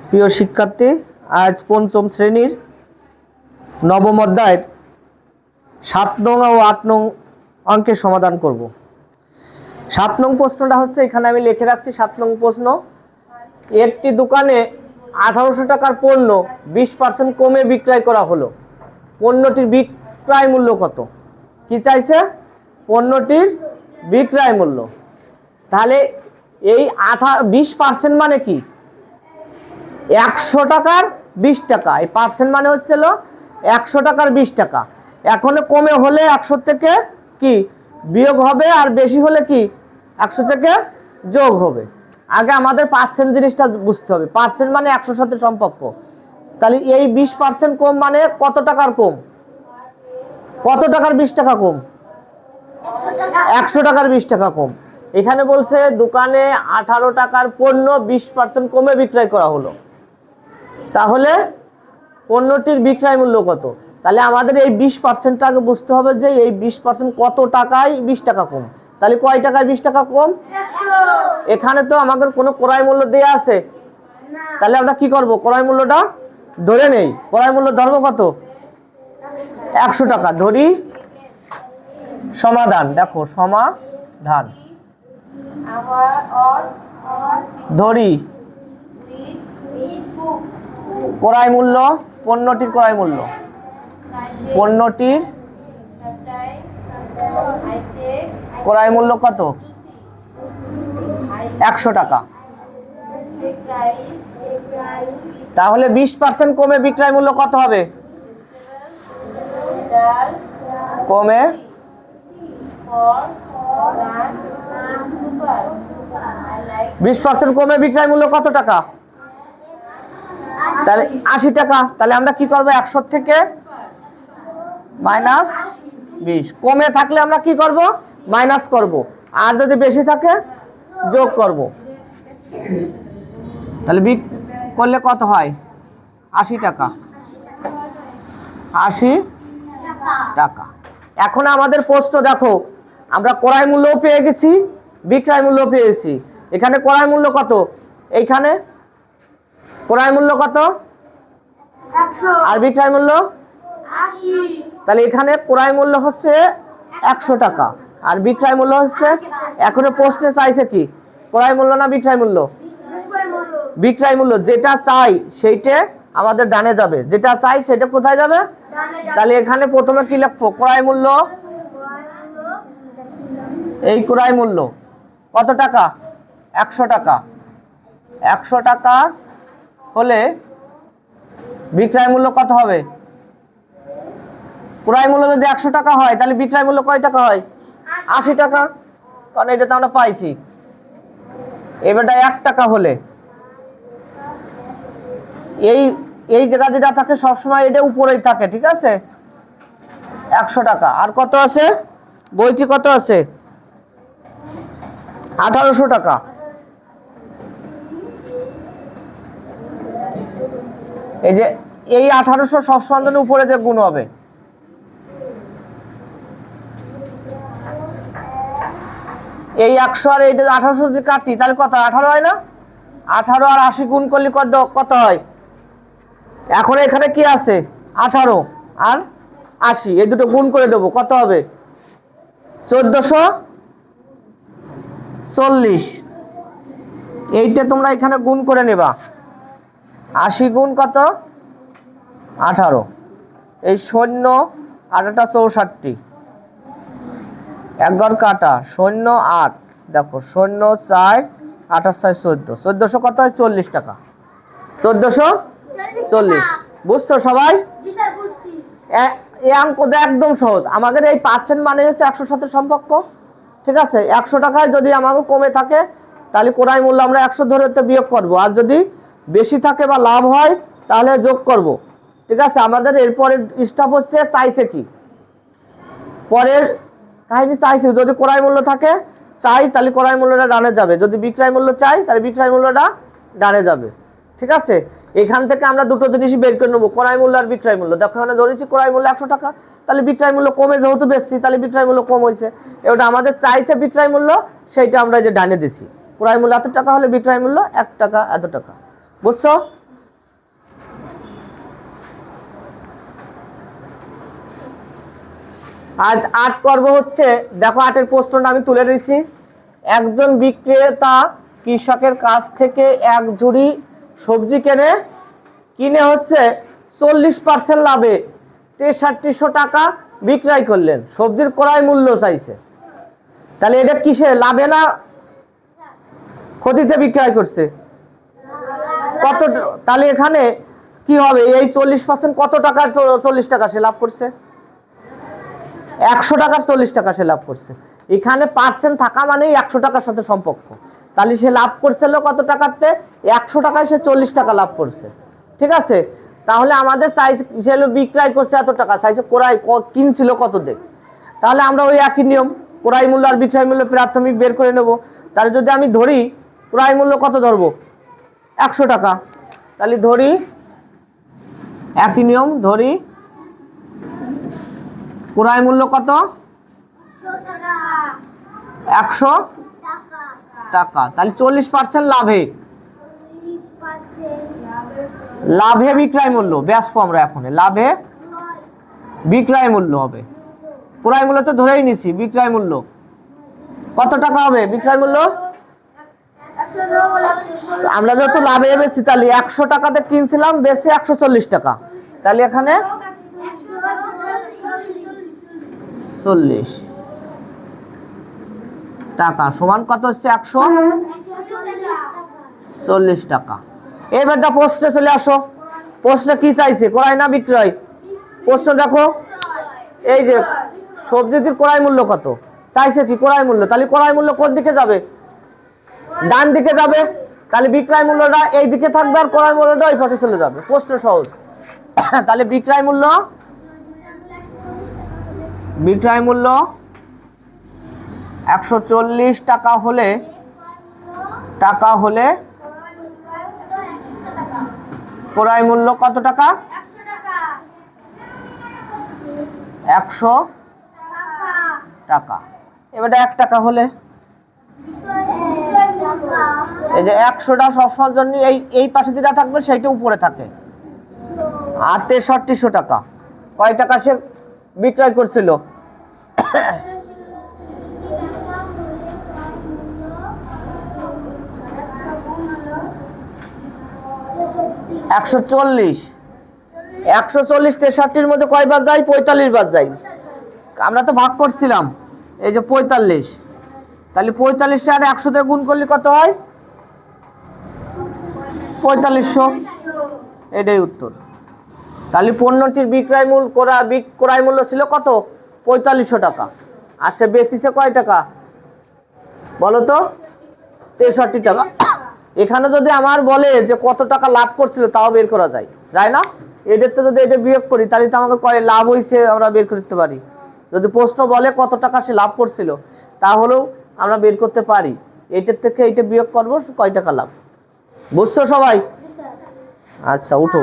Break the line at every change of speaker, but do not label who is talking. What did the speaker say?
প্রিয় শিক্ষার্থী, আজ পঞ্চম শ্রেণীর নবম অধ্যায়ের 7 নং ও 8 নং অঙ্কের সমাধান করব। 7 নং প্রশ্নটা হচ্ছে, এখানে আমি লিখে রাখছি 7 নং প্রশ্ন। একটি দোকানে 1800 টাকার পণ্য 20% কমে বিক্রয় করা হলো। পণ্যটির বিক্রয় মূল্য কত? কি চাইছে? পণ্যটির বিক্রয় মূল্য। তাহলে এই 20% মানে কি? 100 টাকার 20 টাকা। এই পার্সেন্ট মানে হচ্ছিল 100 টাকার 20 টাকা। এখন কমে হলে 100 থেকে কি বিয়োগ হবে, আর বেশি হলে কি 100 থেকে যোগ হবে। আগে আমাদের পার্সেন্ট জিনিসটা বুঝতে হবে। পার্সেন্ট মানে 100 সাথে সম্পর্ক। তাহলে এই 20% কম মানে কত টাকার কম? কত টাকার 20 টাকা কম? 100 টাকার 20 টাকা কম। এখানে বলছে দোকানে 18 টাকার পণ্য 20% কমে বিক্রয় করা হলো। তাহলে পণ্যটির বিক্রয় মূল্য কত? তাহলে আমাদের এই 20%টাকে বুঝতে হবে যে এই 20% কত টাকায় 20 টাকা কম। তাহলে কয় টাকায় 20 টাকা কম? 100। এখানে তো আমাদের কোনো ক্রয় মূল্য দেয়া আছে? তাহলে আমরা কি করব? ক্রয় মূল্যটা ধরে নেই। ক্রয় মূল্য ধরবো কত? 100 টাকা ধরি। সমাধান দেখো, সমাধান ধরি ক্রয় মূল্য, পণ্যটির ক্রয় মূল্য, পণ্যটির ক্রয় মূল্য কত? 100 টাকা। তাহলে 20% কমে বিক্রয় মূল্য কত হবে? কমে 20% কমে বিক্রয় মূল্য কত টাকা? তাহলে 80 টাকা। তাহলে আমরা কি করব? 100 থেকে -20। কমে থাকলে আমরা কি করব? মাইনাস করব। আর যদি বেশি থাকে যোগ করব। তাহলে বিক করলে কত হয়? 80 টাকা। 80 টাকা। এখন আমাদের প্রশ্ন দেখো, আমরা ক্রয় মূল্যও পেয়ে গেছি, বিক্রয় মূল্য পেয়েছি। এখানে ক্রয় মূল্য কত? এইখানে ক্রয় মূল্য কত? 100। আর বিক্রয় মূল্য 80। তাহলে এখানে ক্রয় মূল্য হচ্ছে 100 টাকা, আর বিক্রয় মূল্য হচ্ছে, এখন প্রশ্নে চাইছে কি ক্রয় মূল্য না বিক্রয় মূল্য? বিক্রয় মূল্য। যেটা চাই সেইটা আমাদের ডানে যাবে, যেটা চাই সেটা কোথায় যাবে? তাহলে এখানে প্রথমে কি লিখবো? ক্রয় মূল্য। এই ক্রয় মূল্য কত টাকা? 100 টাকা। 100 টাকা হলে বিক্রয় মূল্য কত হবে? ক্রয় মূল্য যদি 100 টাকা হয় তাহলে বিক্রয় মূল্য কয় টাকা হয়? 80 টাকা। কারণ এটা তো আমরা পাইছি। এবারটা 1 টাকা হলে এই জায়গা যেটা থাকে সবসময় এটা উপরেই থাকে, ঠিক আছে? 100 টাকা। আর কত আছে? বইটি কত আছে? 1800 টাকা। এই যে এই 1800 সবসময় জন্য উপরে যে গুণ হবে, এই 100 আর এইটা 1800 যদি কাটি তাহলে কত? 18 হয় না? 18 আর 80 গুণ করলে কত হয়? এখন এখানে কি আছে? 18 আর 80, এই দুটো গুণ করে দেবো, কত হবে? 1440। এইটা তোমরা এখানে গুণ করে নেবা। 80 গুণ কত? 18। এই শূন্য 8টা 64, 11 কাটা 0 8, দেখো 0 4 8 4 14, 1400 কত হয়? 40 টাকা। 1440। বুঝছো সবাই? এই অঙ্কটা একদম সহজ। আমাদের এই পার্সেন্ট মানে হচ্ছে 100 সাথে সম্পর্ক, ঠিক আছে? 100 টাকায় যদি আমাদের কমে থাকে তাহলে ক্রয় মূল্য আমরা 100 ধরে বিয়োগ করব, আর যদি বেশি থাকে বা লাভ হয় তাহলে যোগ করব, ঠিক আছে? আমাদের এরপরে স্টেপ হচ্ছে চাইছে কি, পরের কাহিনী চাইছে। যদি ক্রয় মূল্য থাকে চাই তাহলে ক্রয় মূল্যটা ডানে যাবে, যদি বিক্রয় মূল্য চাই তাহলে বিক্রয় মূল্যটা ডানে যাবে, ঠিক আছে? এখান থেকে আমরা দুটো জিনিসই বের করে নেবো, ক্রয় মূল্য আর বিক্রয় মূল্য। দেখো এখানে ধরেছি ক্রয় মূল্য 100 টাকা, তাহলে বিক্রয় মূল্য কমে যেহেতু বেশি তাহলে বিক্রয় মূল্য কম হয়েছে। এটা আমাদের চাইছে বিক্রয় মূল্য, সেইটা আমরা যে ডানে দিছি। ক্রয় মূল্য এত টাকা হলে বিক্রয় মূল্য 1 টাকা এত টাকা। বুঝছো? আজ 8 পর্ব হচ্ছে, দেখো 8-এর প্রশ্নটা আমি তুলে নিয়েছি। একজন বিক্রেতা কৃষকের কাছ থেকে এক ঝুড়ি সবজি কিনে হচ্ছে 40% লাভে 6300 টাকা বিক্রয় করলেন। সবজির ক্রয় মূল্য চাইছে, তাহলে এটা কিসে লাভে না ক্ষতিতে বিক্রয় করছে? কত? তাহলে এখানে কি হবে? এই 40% কত টাকার 40 টাকা সে লাভ করছে? 100 টাকার 40 টাকা সে লাভ করছে। এখানে পার্সেন্ট থাকা মানেই 100 টাকার সাথে সম্পর্ক। তাহলে সে লাভ করছিল কত টাকাতে? 100 টাকায় সে 40 টাকা লাভ করছে। ঠিক আছে, তাহলে আমাদের চাইছে সে বিক্রয় করছে এত টাকা, চাইছে ক্রয় কিনছিল কত দেখ। তাহলে আমরা ওই একই নিয়ম, ক্রয় মূল্য আর বিক্রয় মূল্য প্রাথমিক বের করে নেব। তাহলে যদি আমি ধরি ক্রয় মূল্য কত ধরবো? 100 টাকা। তাহলে ধরি একই নিয়ম, ধরি ক্রয় মূল্য কত? 100 টাকা। তাহলে 40% লাভে বিক্রয় মূল্য ব্যাসপ আমরা এখন লাভে বিক্রয় মূল্য হবে। ক্রয় মূল্য তো ধরেই নিছি, বিক্রয় মূল্য কত টাকা হবে? বিক্রয় মূল্য আমরা যত লাভে বেশি, তাহলে 100 টাকাতে কিনছিলাম, বেশি 140 টাকা। তাহলে এখানে 40 টাকা সমান কত হচ্ছে? 140 টাকা। এবারটা প্রশ্নে চলে আসো। প্রশ্নে কি চাইছে? ক্রয় না বিক্রয়? প্রশ্ন দেখো, এই যে সবজিটির ক্রয় মূল্য কত চাইছে, কি ক্রয় মূল্য। তাহলে ক্রয় মূল্য কোন দিকে যাবে? ডান দিকে যাবে। তাহলে বিক্রয় মূল্যটা এই দিকে থাকবে আর ক্রয় মূল্যটা ওই পাশে চলে যাবে। প্রশ্ন সহজ। তাহলে বিক্রয় মূল্য 140 টাকা হলে ক্রয় মূল্য কত টাকা? 100 টাকা। এবারে 1 টাকা হলে এই যে 100টা সবসময়ের জন্য এই পাশে যেটা থাকবে সেইটা উপরে থাকে। আর 6300 টাকা কয় টাকা সে বিক্রয় করছিল? 140। 140 63-র মধ্যে কয়বার যায়? 45 বার যায়। আমরা তো ভাগ করছিলাম, এই যে 45। তাহলে 45 আর 100 দিয়ে গুণ করলে কত হয়? 4500। এটাই উত্তর। তাহলে পণ্যটির ক্রয় মূল্য ছিল কত? 4500 টাকা। আর সে বেচেছে কয় টাকা বলো তো? 63 টাকা। এখানে যদি আমার বলে যে কত টাকা লাভ করছিল, তাও বের করা যায় না? এদের তো যদি এটা বিয়োগ করি, তাহলে তো আমাকে কয় লাভ হয়েছে আমরা বের করতে পারি। যদি প্রশ্ন বলে কত টাকা সে লাভ করছিল, তাহলেও আমরা বের করতে পারি। এইটার থেকে এইটা বিয়োগ করবো, কয় টাকা লাভ। বুঝছো সবাই? আচ্ছা, উঠো।